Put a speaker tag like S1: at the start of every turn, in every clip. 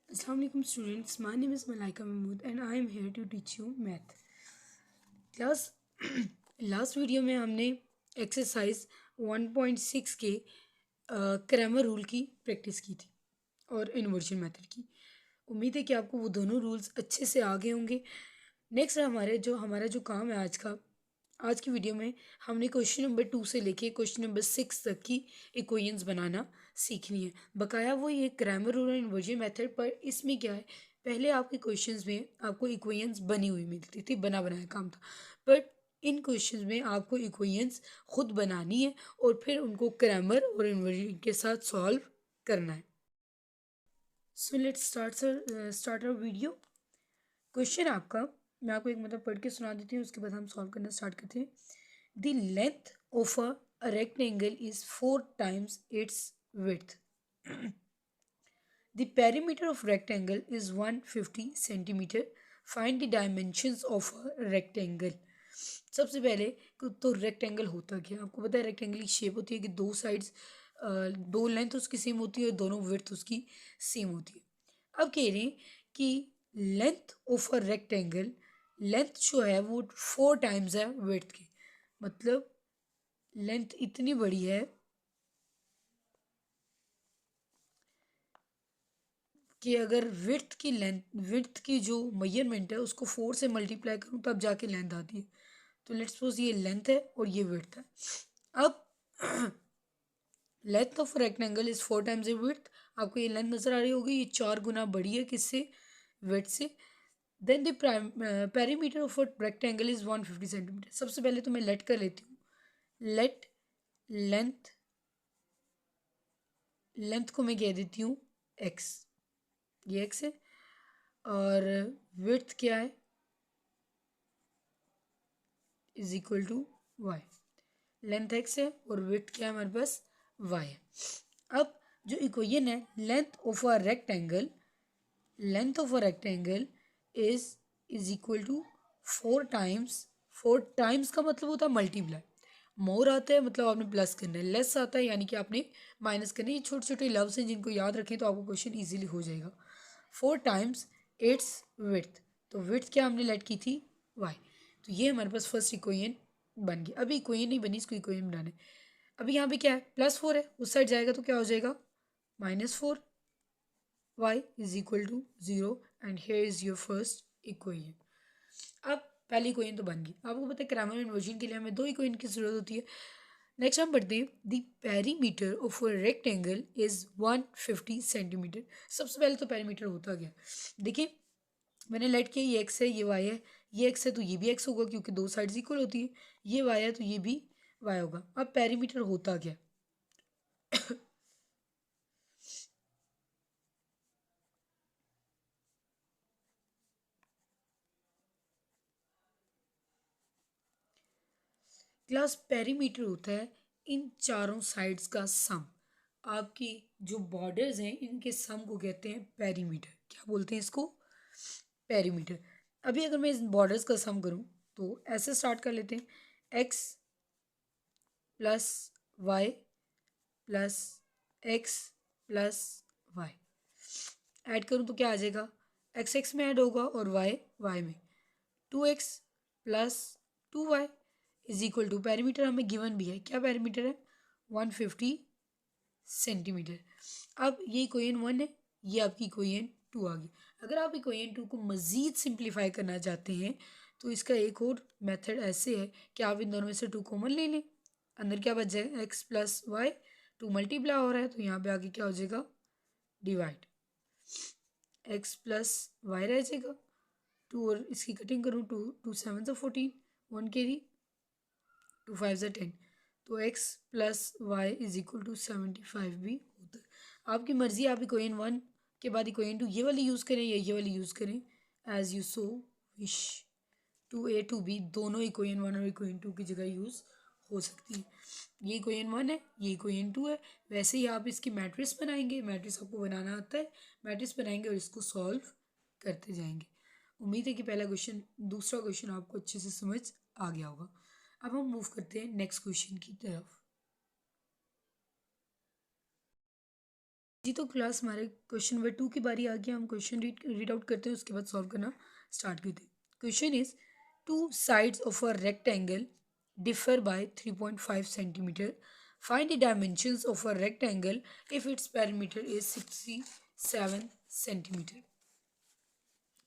S1: Assalamualaikum students, my name is Malaika Mahmood and I am here to teach you math. Class last video में हमने exercise 1.6 के Cramer rule की practice की थी और inversion method की। उम्मीद है कि आपको वो दोनों रूल्स अच्छे से आ गए होंगे। नेक्स्ट हमारा जो काम है आज की वीडियो में हमने क्वेश्चन नंबर 2 से लेके क्वेश्चन नंबर 6 तक की इक्वेशंस बनाना सीखनी है। बकाया वो ये ग्रामर रूल और इन्वर्जन मेथड, पर इसमें क्या है, पहले आपके क्वेश्चंस में आपको इक्वेशंस बनी हुई मिलती थी, बना बनाया काम था, बट इन क्वेश्चंस में आपको इक्वेशंस खुद बनानी है और फिर उनको ग्रामर और इन्वर्जन के साथ सॉल्व करना है। So let's start our video. Question मैं आपको एक मतलब पढ़ के सुना देती हूँ, उसके बाद हम सॉल्व करना स्टार्ट करते हैं। The length of a rectangle is 4 times its width. The perimeter of rectangle is 150 centimeter. Find the dimensions of a rectangle. सबसे पहले तो रेक्टेंगल होता क्या है, आपको पता है रेक्टेंगल की शेप होती है कि दो साइड्स, दो लेंथ उसकी सेम होती है और दोनों विड्थ उसकी सेम होती है। अब कह रहे हैं कि length of a rectangle, length जो है वो 4 times है विड्थ की, मतलब लेंथ इतनी बड़ी है कि अगर विड्थ की जो मेजरमेंट है उसको 4 से मल्टीप्लाई करूँ तब जाके लेंथ आती है। तो लेट्स सपोज ये लेंथ है और ये विड्थ है। अब length of rectangle is 4 times A width, आपको ये लेंथ नजर आ रही होगी, ये 4 गुना बड़ी है किससे, विड्थ से। Then the perimeter of rectangle is 150 centimetre. सबसे पहले तो मैं लेट कर लेती हूँ, लेट लेंथ को मैं कह देती हूँ एक्स, ये एक्स है, और विड्थ क्या है, is equal to y. Length x है और विड्थ क्या है हमारे पास, वाई है। अब जो इक्वेशन है length of a rectangle is equal to 4 times का मतलब होता है मल्टीप्लाई, मोर आता है मतलब आपने प्लस करना है, लेस आता है यानी कि आपने माइनस करना है। ये छोटे छोटे लव्स हैं जिनको याद रखें तो आपको क्वेश्चन इजीली हो जाएगा। 4 times इट्स विड्थ, तो विड्थ क्या हमने लेट की थी, वाई। तो ये हमारे पास फर्स्ट इक्वेशन बन गई। अभी इक्वेशन नहीं बनी, इसको इक्वेशन बनाना है। अभी यहाँ पे क्या है, +4 है, उस साइड जाएगा तो क्या हो जाएगा, -4, y is equal to 0 and here is your first equation. अब पहली इक्वेशन तो बन गई। आपको पता है क्रैमर इन्वर्जन के लिए हमें 2 इक्वेशन की जरूरत होती है। नेक्स्ट हम पढ़ते हैं the perimeter of a rectangle is 150 centimetre. सबसे पहले तो पेरीमीटर होता क्या, देखिए मैंने लेट किया, ये एक्स है ये वाई है, ये एक्स है तो ये भी एक्स होगा क्योंकि दो साइड्स इक्वल होती है, ये वाई है तो ये भी वाई होगा। अब पेरीमीटर होता क्या, क्लास पेरीमीटर होता है इन चारों साइड्स का सम। आपकी जो बॉर्डर्स हैं इनके सम को कहते हैं पेरीमीटर। क्या बोलते हैं इसको, पेरीमीटर। अभी अगर मैं इस बॉर्डर्स का सम करूं तो ऐसे स्टार्ट कर लेते हैं, x plus y plus x plus y. Add करूं तो क्या आ जाएगा, एक्स एक्स में ऐड होगा और वाई वाई में, 2x plus 2y is equal to, perimeter हमें गिवन भी है, क्या पेरीमीटर है, 150 सेंटीमीटर। अब ये इक्वेशन 1 है, ये आपकी इक्वेशन 2 आ गई। अगर आप इक्वेशन 2 को मज़ीद सिंप्लीफाई करना चाहते हैं तो इसका एक और मेथड ऐसे है कि आप इन दोनों में से 2 कॉमन ले लें, अंदर क्या बच जाएगा, एक्स प्लस वाई, 2 मल्टीप्लाई हो रहा है तो यहाँ पे आगे क्या हो जाएगा, डिवाइड, एक्स प्लस वाई रह जाएगा, 2 और इसकी कटिंग करूँ, 2 7 से 14, 1 कैरी, 2 5 से 10, तो x plus y is equal to 75 भी होता है। आपकी मर्जी, आप इक्वेशन 1 के बाद इक्वेशन 2 ये वाली यूज़ करें या ये वाली यूज़ करें, as you so wish. 2a 2b दोनों इक्वेशन 1 और इक्वेशन 2 की जगह यूज़ हो सकती है। ये इक्वेशन 1 है, ये इक्वेशन 2 है। वैसे ही आप इसकी मैट्रिक्स बनाएंगे, मैट्रिक्स आपको बनाना आता है, मैट्रिक्स बनाएंगे और इसको सॉल्व करते जाएंगे। उम्मीद है कि दूसरा क्वेश्चन आपको अच्छे से समझ आ गया होगा। अब हम मूव करते हैं नेक्स्ट क्वेश्चन की तरफ। जी तो क्लास हमारे क्वेश्चन नंबर 2 की बारी आ गई। हम क्वेश्चन रीड आउट करते हैं, उसके बाद सॉल्व करना स्टार्ट करते हैं। Question is to sides of a rectangle differ by 3.5 centimetre. Find the dimensions of a rectangle if its perimeter is 67 centimetre.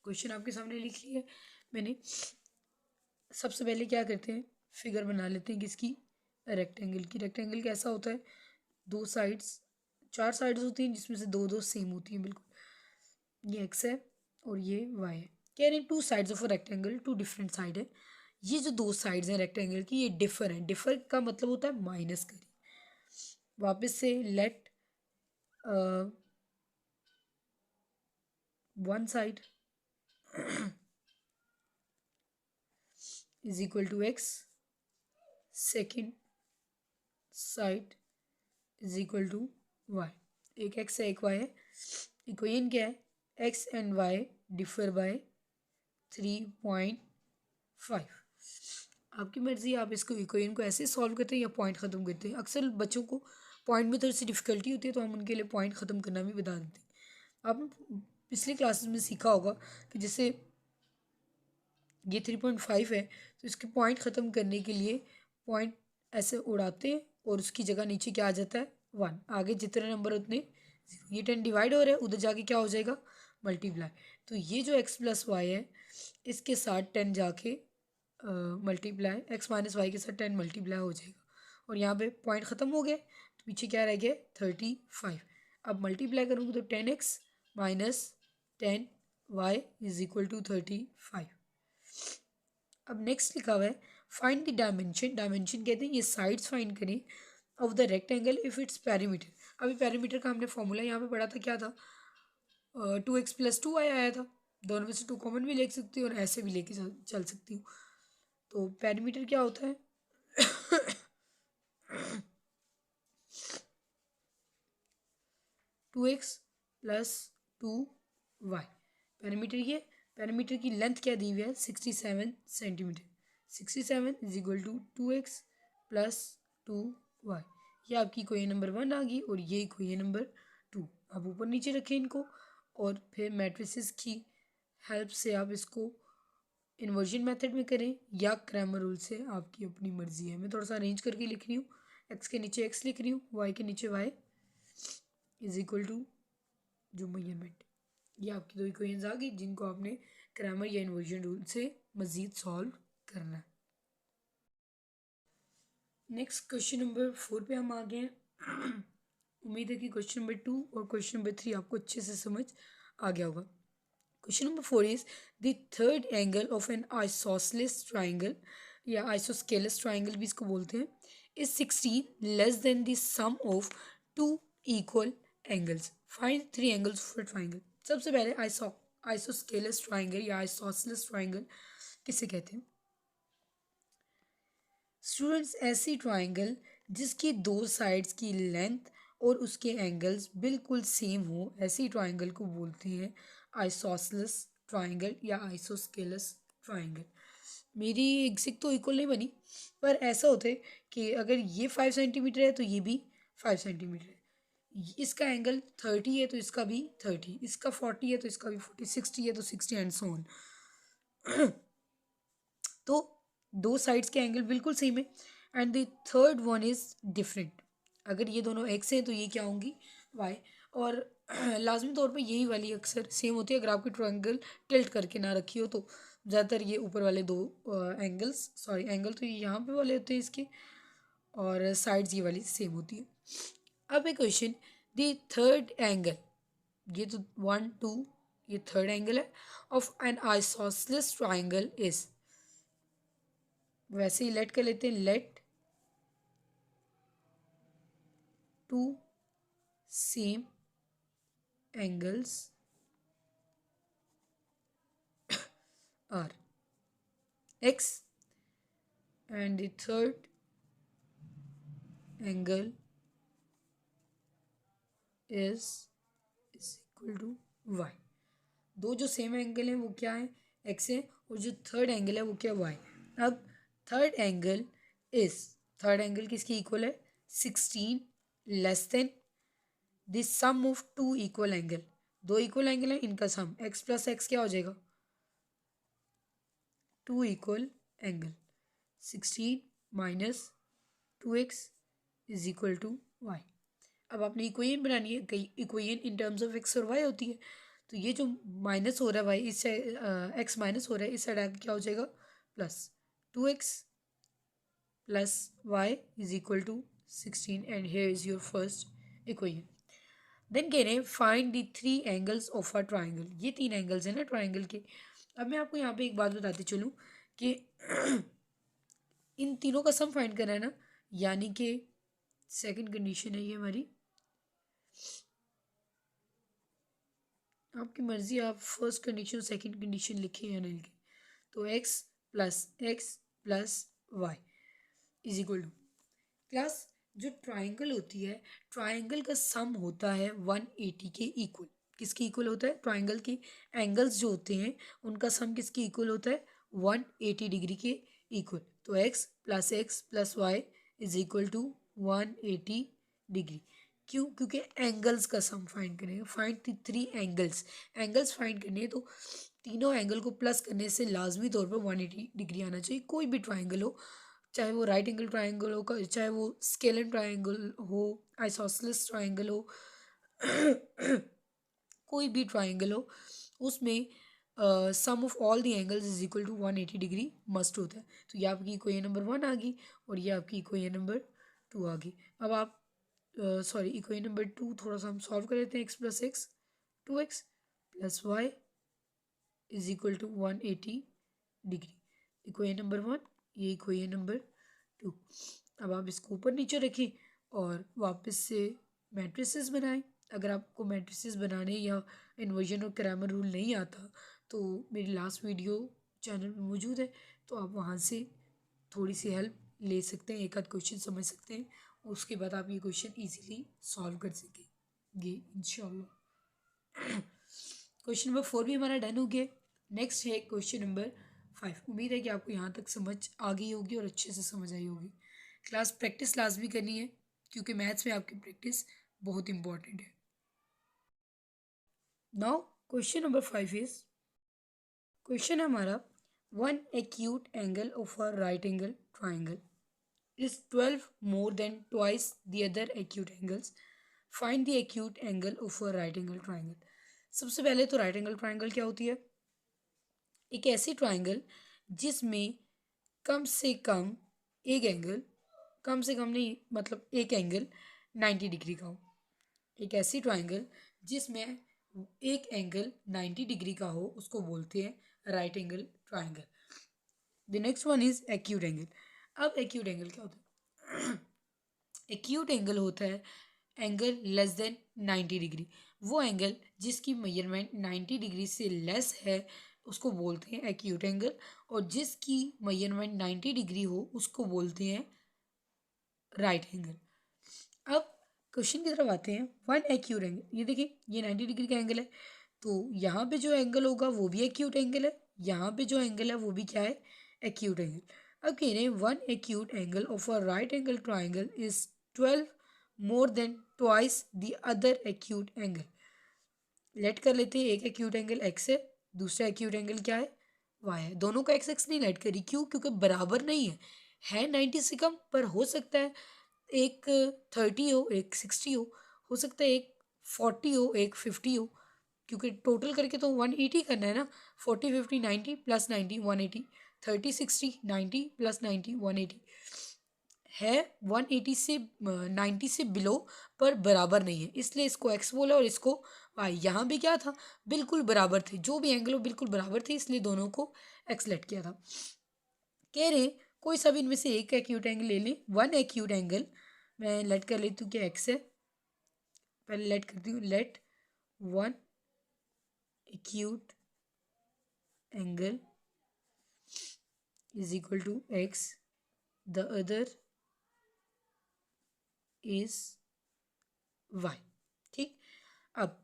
S1: Question आपके सामने लिख लिया है मैंने। सबसे पहले क्या करते हैं, फिगर बना लेते हैं किसकी, रेक्टेंगल की। रेक्टेंगल कैसा होता है, दो साइड्स, चार साइड्स होती हैं जिसमें से दो दो सेम होती हैं बिल्कुल। ये एक्स है और ये वाई है। कह रहे हैं two sides of a rectangle, two different side है। ये जो दो साइड्स हैं रेक्टेंगल की, ये डिफर है। डिफर का मतलब होता है माइनस करिए। वापस से let one side is equal to x, second side is equal to y. एक एक्स है एक वाई है। इक्वेशन क्या है, x and y differ by 3.5। आपकी मर्जी, आप इसको इक्वेशन को ऐसे सॉल्व करते हैं या पॉइंट ख़त्म करते हैं। अक्सर बच्चों को पॉइंट में थोड़ी सी डिफ़िकल्टी होती है, तो हम उनके लिए पॉइंट ख़त्म करना भी बता देते हैं। आपने पिछली क्लासेस में सीखा होगा कि जैसे ये 3.5 है, तो इसके पॉइंट ख़त्म करने के लिए पॉइंट ऐसे उड़ाते हैं और उसकी जगह नीचे क्या आ जाता है, 1। आगे जितने नंबर उतने 0। ये 10 डिवाइड हो रहा है, उधर जाके क्या हो जाएगा, मल्टीप्लाई। तो ये जो x प्लस वाई है, इसके साथ 10 जाके मल्टीप्लाई, x माइनस वाई के साथ 10 मल्टीप्लाई हो जाएगा। और यहाँ पे पॉइंट ख़त्म हो गए, तो पीछे क्या रह गया, 35। अब मल्टीप्लाई करूँगी तो 10x minus 10y is equal to 35। अब नेक्स्ट लिखा हुआ है फाइंड द डायमेंशन। डायमेंशन कहते हैं ये साइड्स फाइंड करें of the rectangle if its perimeter. अभी पेरीमीटर का हमने फॉर्मूला यहाँ पे पढ़ा था, क्या था, 2x प्लस 2y आया था। दोनों में से 2 कॉमन भी ले सकती हूँ और ऐसे भी लेके चल सकती हूँ। तो पेरीमीटर क्या होता है 2x प्लस 2y। पेरीमीटर ये, पेरीमीटर की लेंथ क्या दी हुई है, 67 centimetre. 67 is equal to 2x plus 2y। ये आपकी इक्वेशन नंबर 1 आ गई और ये इक्वेशन नंबर 2। आप ऊपर नीचे रखें इनको और फिर मैट्रिसेस की हेल्प से आप इसको इन्वर्जन मेथड में करें या क्रैमर रूल से, आपकी अपनी मर्जी है। मैं थोड़ा सा अरेंज करके लिख रही हूँ। एक्स के नीचे एक्स लिख रही हूँ, वाई के नीचे वाई इज इक्वल टू जो मेजरमेंट। ये आपकी दो इक्वेशंस आ गई जिनको आपने क्रैमर या इन्वर्जन रूल से मज़ीद सॉल्व करना है। नेक्स्ट क्वेश्चन नंबर 4 पे हम आ गए हैं। उम्मीद है कि क्वेश्चन नंबर 2 और क्वेश्चन नंबर 3 आपको अच्छे से समझ आ गया होगा। Question number 4 is the third angle of an isosceles triangle या आइसोस्केलस ट्राइंगल भी इसको बोलते हैं, is 16 less than the sum of two equal angles. Find 3 angles of a triangle. सबसे पहले आइसोस्केलस ट्राइंगल या आइसोसेलेस ट्राइंगल किसे कहते हैं स्टूडेंट्स? ऐसी ट्राइंगल जिसकी दो साइड्स की लेंथ और उसके एंगल्स बिल्कुल सेम हो, ऐसी ट्राइंगल को बोलते हैं आइसोसेलेस ट्राइंगल या आइसोस्केलस ट्राइंगल। मेरी एग्जैक्ट तो इक्वल नहीं बनी, पर ऐसा होता है कि अगर ये 5 सेंटीमीटर है तो ये भी 5 सेंटीमीटर है। इसका एंगल 30 है तो इसका भी 30, इसका 40 है तो इसका भी 40, 60 है तो 60 एंड सो ऑन। तो दो साइड्स के एंगल बिल्कुल सेम है and the third one is different. अगर ये दोनों एक्स हैं तो ये क्या होंगी, वाई। और लाजमी तौर पे यही वाली अक्सर सेम होती है। अगर आपकी ट्रायंगल टिल्ट करके ना रखी हो तो ज़्यादातर ये ऊपर वाले दो एंगल्स, सॉरी एंगल तो ये यहाँ पे वाले होते हैं इसके, और साइड्स ये वाली सेम होती है। अब एक क्वेश्चन, द थर्ड एंगल, ये तो 1 2, ये थर्ड एंगल है of an isosceles triangle is, वैसे ही लेट कर लेते हैं, let two same angles are x and the third angle is equal to y. दो जो सेम एंगल हैं वो क्या है, एक्स है, और जो थर्ड एंगल है वो क्या, वाई। अब third angle is, third angle किसकी इक्वल है, 16 less than the sum of two equal angle, दो इक्वल एंगल है इनका सम, एक्स प्लस एक्स क्या हो जाएगा, two equal angle, 16 minus 2x is equal to y. अब आपने इक्वेशन बनानी है, कई equation in terms of x और वाई होती है, तो ये जो माइनस हो रहा है वाई इस साइड, एक्स माइनस हो रहा है इस साइड आगे क्या हो जाएगा, plus 2x plus y is equal to 16 and here is your first equation. Then कह रहे हैं find the three angles of a triangle, ये तीन एंगल्स हैं ना ट्राइंगल के। अब मैं आपको यहाँ पे एक बात बताती चलूँ कि इन तीनों का सम फाइंड करना है ना, यानी कि सेकंड कंडीशन है ये हमारी, आपकी मर्जी आप फर्स्ट कंडीशन सेकंड कंडीशन लिखें या नहीं लिखें। तो x plus y is equal to, class जो ट्राइंगल होती है, ट्राइंगल का सम होता है 180 के इक्वल। किसके इक्वल होता है, ट्राइंगल के एंगल्स जो होते हैं उनका सम किसके इक्वल होता है, 180 डिग्री के इक्वल। तो x plus y is equal to 180 degree. क्यों, क्योंकि एंगल्स का सम फाइंड करेंगे, find three angles, angles find करने हैं तो तीनों एंगल को प्लस करने से लाजमी तौर पर 180 डिग्री आना चाहिए। कोई भी ट्राइंगल हो, चाहे वो राइट एंगल ट्राइंगल हो, चाहे वो स्केलन ट्राइंगल हो, आइसोसेलेस ट्राइंगल हो, कोई भी ट्राइंगल हो, उसमें sum of all the angles is equal to 180 degree must होता है। तो ये आपकी इक्वेशन नंबर 1 आ गई और ये आपकी इक्वेशन नंबर 2 आ गई। अब आप सॉरी इक्वेशन नंबर 2 थोड़ा सा हम सॉल्व कर लेते हैं, x plus x 2x plus y is equal to 180 degree, equation number 1, ये इक्वेशन नंबर 2। अब आप इसको ऊपर नीचे रखें और वापस से मैट्रिसेस बनाएं। अगर आपको मैट्रिसेस बनाने या इन्वर्जन और क्रैमर रूल नहीं आता तो मेरी लास्ट वीडियो चैनल में मौजूद है, तो आप वहाँ से थोड़ी सी हेल्प ले सकते हैं, एक आध क्वेश्चन समझ सकते हैं, उसके बाद आप ये क्वेश्चन इजीली सॉल्व कर सकेंगे इंशाल्लाह। क्वेश्चन नंबर 4 भी हमारा डन हो गया। नेक्स्ट है क्वेश्चन नंबर 5। उम्मीद है कि आपको यहाँ तक समझ आ गई होगी और अच्छे से समझ आई होगी। क्लास प्रैक्टिस लाजमी करनी है क्योंकि मैथ्स में आपकी प्रैक्टिस बहुत इंपॉर्टेंट है। Now question number 5 is, question हमारा, one acute angle of a right angle triangle is 12 more than twice the other acute angles. Find the acute angle of a right angle triangle. सबसे पहले तो right angle triangle क्या होती है, एक ऐसी triangle जिसमें कम से कम नहीं मतलब एक एंगल 90 डिग्री का हो। एक ऐसी ट्राइंगल जिसमें एक एंगल 90 डिग्री का हो उसको बोलते हैं right angle triangle. The next one is acute angle. अब एक्यूट एंगल क्या होता है, एक्यूट एंगल होता है एंगल लेस देन 90 डिग्री। वो एंगल जिसकी मेजरमेंट 90 डिग्री से लेस है उसको बोलते हैं एक्यूट एंगल, और जिसकी मेजरमेंट 90 डिग्री हो उसको बोलते हैं राइट एंगल। अब क्वेश्चन की तरफ आते हैं। वन एक्यूट एंगल, ये देखिए ये 90 डिग्री का एंगल है, तो यहाँ पे जो एंगल होगा वो भी एक्यूट एंगल है, यहाँ पे जो एंगल है वो भी क्या है, एक्यूट एंगल। अब कह रहे हैं one acute angle of a right angle triangle is 12 more than twice the other acute angle. Let कर लेते हैं, एक एक्यूट एंगल एक्स है, दूसरा एक्यूट एंगल क्या है, वाई है। दोनों का एक्स एक्स नहीं लेट करी, क्यों, क्योंकि बराबर नहीं है 90 से कम, पर हो सकता है एक 30 हो एक 60 हो सकता है एक 40 हो एक 50 हो, क्योंकि टोटल करके तो 180 करना है ना। 40 50 90 प्लस 90 180, 30 60 90 प्लस 90 180 है। 180 से 90 से बिलो पर बराबर नहीं है, इसलिए इसको एक्स बोला और इसको वाई। यहाँ भी क्या था, बिल्कुल बराबर थे, जो भी एंगल हो बिल्कुल बराबर थे, इसलिए दोनों को एक्स लेट किया था। कह रहे कोई सब इनमें से एक एक्यूट एंगल ले लें। वन एक्यूट एंगल मैं लेट कर लेती हूँ कि एक्स है, पहले लेट करती हूँ, let one acute angle is equal to x, the other is y. ठीक, अब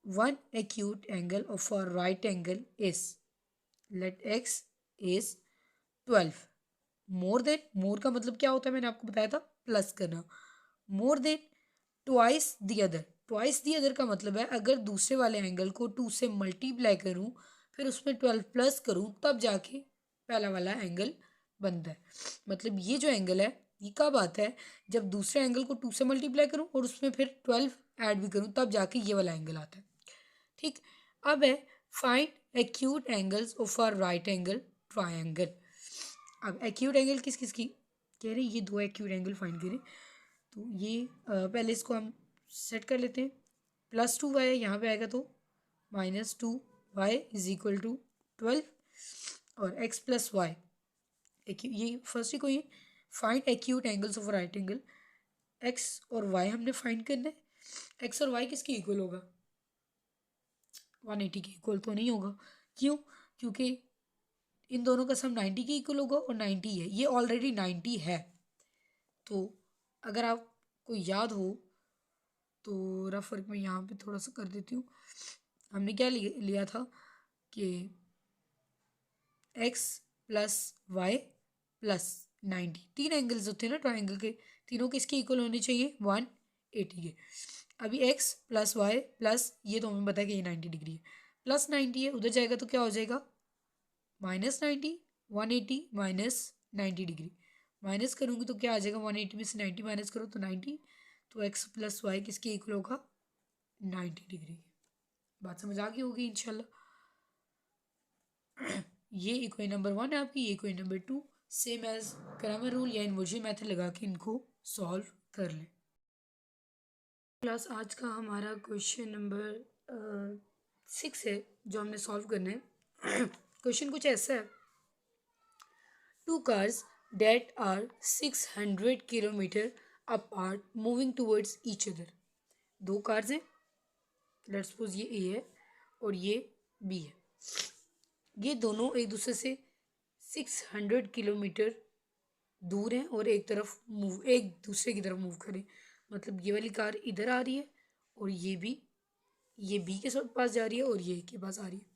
S1: one acute angle of a right angle is, let x is 12 more than, more का मतलब क्या होता है मैंने आपको बताया था, प्लस करना, मोर than twice the other. Twice the other का मतलब है अगर दूसरे वाले एंगल को 2 से मल्टीप्लाई करूं फिर उसमें 12 प्लस करूं तब जाके पहला वाला एंगल बनता है। मतलब ये जो एंगल है ये कब आता है, जब दूसरे एंगल को 2 से मल्टीप्लाई करूं और उसमें फिर 12 ऐड भी करूं तब जाके ये वाला एंगल आता है। ठीक। अब है find acute angles of a right angle triangle. अब एक्यूट एंगल किस किस की कह रहे हैं, ये दो एक्यूट एंगल फाइंड करें। तो ये पहले इसको हम सेट कर लेते हैं। +2y यहाँ पे आएगा तो -2y इज इक्वल टू 12 और x प्लस वाई। ये फर्स्ट ही कोई है, find acute angles of right angle. x और y हमने फाइंड करना है। x और y किसके इक्वल होगा, 180 के इक्वल तो नहीं होगा। क्यों, क्योंकि इन दोनों का सम 90 के इक्वल होगा और 90 है, ये ऑलरेडी 90 है। तो अगर आपको याद हो तो रफ वर्क में यहाँ पे थोड़ा सा कर देती हूँ। हमने क्या लिया था कि x plus y plus 90, 3 angles होते हैं ना ट्राइंगल के, तीनों किसके इक्वल होने चाहिए, 180 के। अभी x प्लस वाई प्लस ये तो हमें पता है कि ये 90 डिग्री है, प्लस 90 है, उधर जाएगा तो क्या हो जाएगा -90, 180 माइनस 90 डिग्री। माइनस करूँगी तो क्या आ जाएगा, 180 में से 90 माइनस करो तो 90। तो x प्लस वाई किसके इक्वल होगा, 90 डिग्री। बात समझ आ गई होगी इंशाल्लाह। ये इक्वेशन नंबर 1 है आपकी, ये equation number 2। Same as Cramer rule या इन्वर्जन मेथड लगा के इनको सॉल्व कर लें। क्लास आज का हमारा क्वेश्चन नंबर 6 है जो हमने सॉल्व करना है। क्वेश्चन कुछ ऐसा है, 2 cars that are 600 kilometre apart moving towards each other. 2 cars हैं, लेट्स सपोज ये ए है और ये बी है। ये दोनों एक दूसरे से 600 किलोमीटर दूर हैं और एक दूसरे की तरफ मूव करें। मतलब ये वाली कार इधर आ रही है और ये बी के पास जा रही है और ये के पास आ रही है।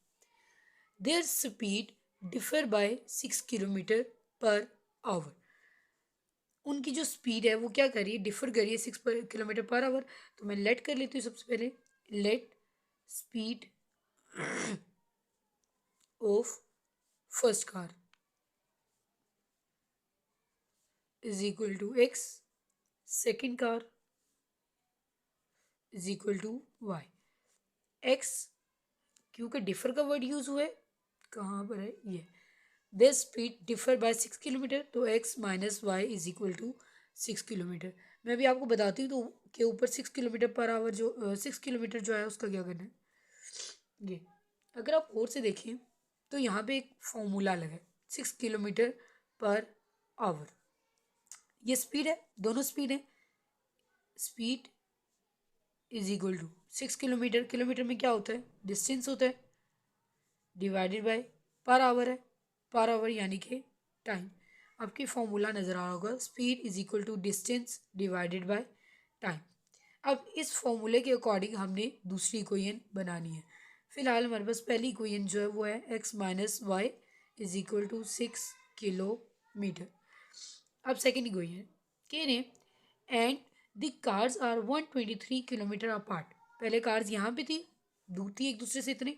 S1: There speed differ by 6 kilometre per hour. उनकी जो स्पीड है वो क्या कर रही है, डिफर कर रही है 6 किलोमीटर पर आवर। तो मैं लेट कर लेती हूँ सबसे पहले, let speed of first car is equal to x, second car is equal to y। x क्योंकि डिफर का वर्ड यूज हुआ है, कहाँ पर है ये, their speed differ by 6 kilometre, तो x minus y is equal to 6 kilometre. मैं भी आपको बताती हूँ तो के ऊपर 6 किलोमीटर पर आवर जो 6 किलोमीटर जो है उसका क्या करना है। ये अगर आप और से देखें तो यहाँ पे एक फॉर्मूला अलग है, 6 किलोमीटर पर आवर। ये स्पीड है, दोनों स्पीड है, speed is equal to 6 kilometre, kilometre में क्या होता है, डिस्टेंस होता है, डिवाइडेड बाय पर आवर है, पर आवर यानी कि टाइम। आपकी फॉर्मूला नज़र आ रहा होगा, speed is equal to distance divided by time. अब इस फॉर्मूले के अकॉर्डिंग हमने दूसरी इक्वेशन बनानी है। फिलहाल हमारे पास पहली इक्वेशन जो है वो है x minus y is equal to 6 kilometre. अब सेकेंड इक्वेशन कह रहे and the cars are 123 kilometre apart. पहले कार्स यहाँ पे थी, दूर थी एक दूसरे से इतनी,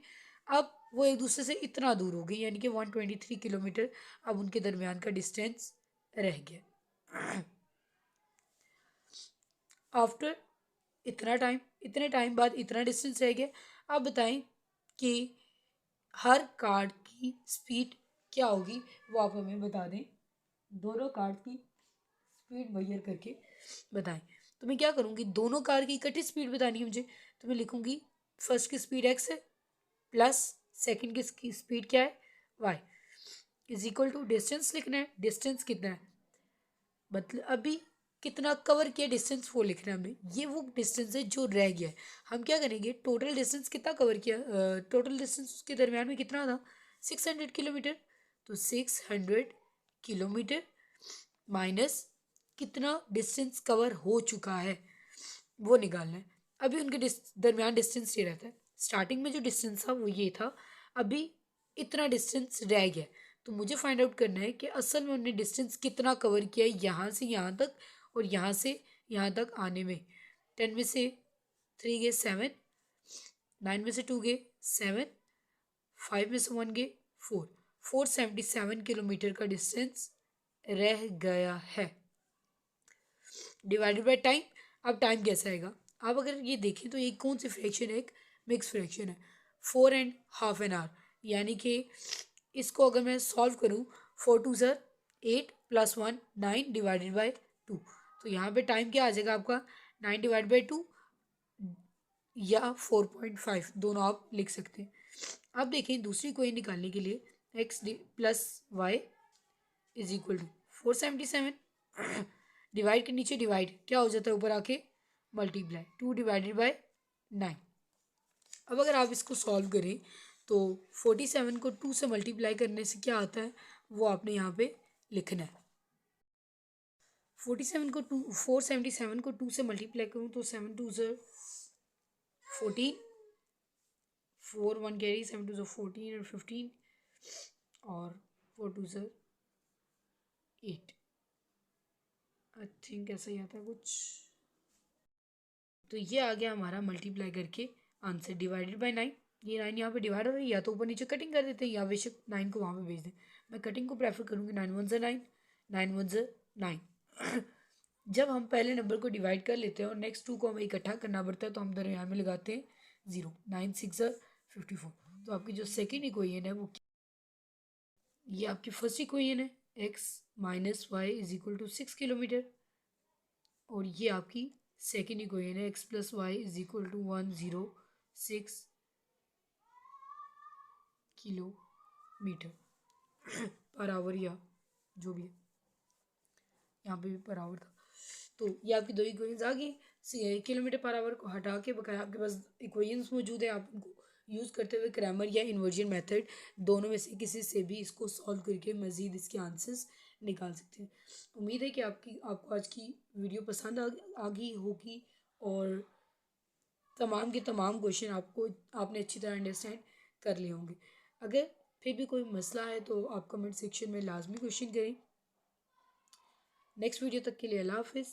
S1: अब वो एक दूसरे से इतना दूर हो गई यानी कि 123 किलोमीटर अब उनके दरमियान का डिस्टेंस रह गया। आफ्टर इतने टाइम बाद इतना डिस्टेंस रह गया। अब बताएं कि हर कार की स्पीड क्या होगी, वो आप हमें बता दें, दोनों कार की स्पीड मेजर करके बताएं। तो मैं क्या करूँगी, दोनों कार की इकट्ठी स्पीड बतानी है मुझे, तो मैं लिखूँगी फर्स्ट की स्पीड x है प्लस सेकंड की स्पीड क्या है y is equal to distance लिखना है। डिस्टेंस कितना है, मतलब अभी कितना कवर किया डिस्टेंस वो लिखना है हमने, ये वो डिस्टेंस है जो रह गया है। हम क्या करेंगे, टोटल डिस्टेंस कितना कवर किया, टोटल डिस्टेंस उसके दरमियान में कितना था 600 किलोमीटर। तो 600 किलोमीटर माइनस कितना डिस्टेंस कवर हो चुका है वो निकालना है। अभी उनके दरमियान डिस्टेंस ये रहता है, स्टार्टिंग में जो डिस्टेंस था वो ये था, अभी इतना डिस्टेंस रह गया। तो मुझे फाइंड आउट करना है कि असल में उन्होंने डिस्टेंस कितना कवर किया है यहाँ से यहाँ तक और यहाँ से यहाँ तक आने में। 10 में से 3 गए 7, 9 में से 2 गए 7, 5 में से 1 गए 4, 477 किलोमीटर का डिस्टेंस रह गया है। Divided by time. अब टाइम कैसा आएगा? आप अगर ये देखें तो ये कौन सी फ्रैक्शन है? एक मिक्स फ्रैक्शन है, 4.5 an hour। यानी कि इसको अगर मैं सॉल्व करूँ, 4 2 सर 8 + 1 9 डिवाइडेड बाय 2, तो यहाँ पे टाइम क्या आ जाएगा आपका? 9 डिवाइड बाई 2 या 4.5, दोनों आप लिख सकते हैं। अब देखें दूसरी कोई निकालने के लिए, x + y = 477। डिवाइड के नीचे डिवाइड क्या हो जाता है? ऊपर आके मल्टीप्लाई, 2 डिवाइडेड बाय 9। अब अगर आप इसको सॉल्व करें तो 47 को 2 से मल्टीप्लाई करने से क्या आता है वो आपने यहाँ पे लिखना है। 477 को 2 से मल्टीप्लाई करूँ तो 7 2 ज़र 14, 4 1 कैरी, 7 2 ज़र 14 और 15 और 4 2 ज़र 8। आई थिंक ऐसा ही आता है कुछ। तो ये आ गया हमारा मल्टीप्लाई करके आंसर, डिवाइडेड बाय 9। ये 9 यहाँ पे डिवाइड हो रही है, या तो ऊपर नीचे कटिंग कर देते हैं या बेशक 9 को वहाँ पे भेज दें। मैं कटिंग को प्रेफर करूँगी। 9 1 ज़र 9, 9 1 ज़र 9। जब हम पहले नंबर को डिवाइड कर लेते हैं और नेक्स्ट 2 को हमें इकट्ठा करना पड़ता है तो हम दरमियान में लगाते हैं 0। 9 6 ज़र 54। तो आपकी जो सेकेंड इक्वेशन है वो ये आपकी फर्स्ट इक्वेशन है, x - y = 6 किलोमीटर। और ये आपकी सेकेंड इक्वेशन है, x + y = 106 kilometre per hour, या जो भी है, यहाँ पे भी पर आवर था। तो ये आपकी दो इक्वेशंस आ गई। किलोमीटर पर आवर को हटा के बकाया आपके पास इक्वेशंस मौजूद है। आप उनको यूज़ करते हुए क्रैमर या इन्वर्जन मेथड दोनों में से किसी से भी इसको सॉल्व करके मज़ीद इसके आंसर्स निकाल सकते हैं। उम्मीद है कि आपको आज की वीडियो पसंद आ गई होगी और तमाम के तमाम क्वेश्चन आपने अच्छी तरह अंडरस्टैंड कर लिए होंगे। अगर फिर भी कोई मसला है तो आप कमेंट सेक्शन में लाजमी क्वेश्चन करें। नेक्स्ट वीडियो तक के लिए अल्लाह हाफिज़।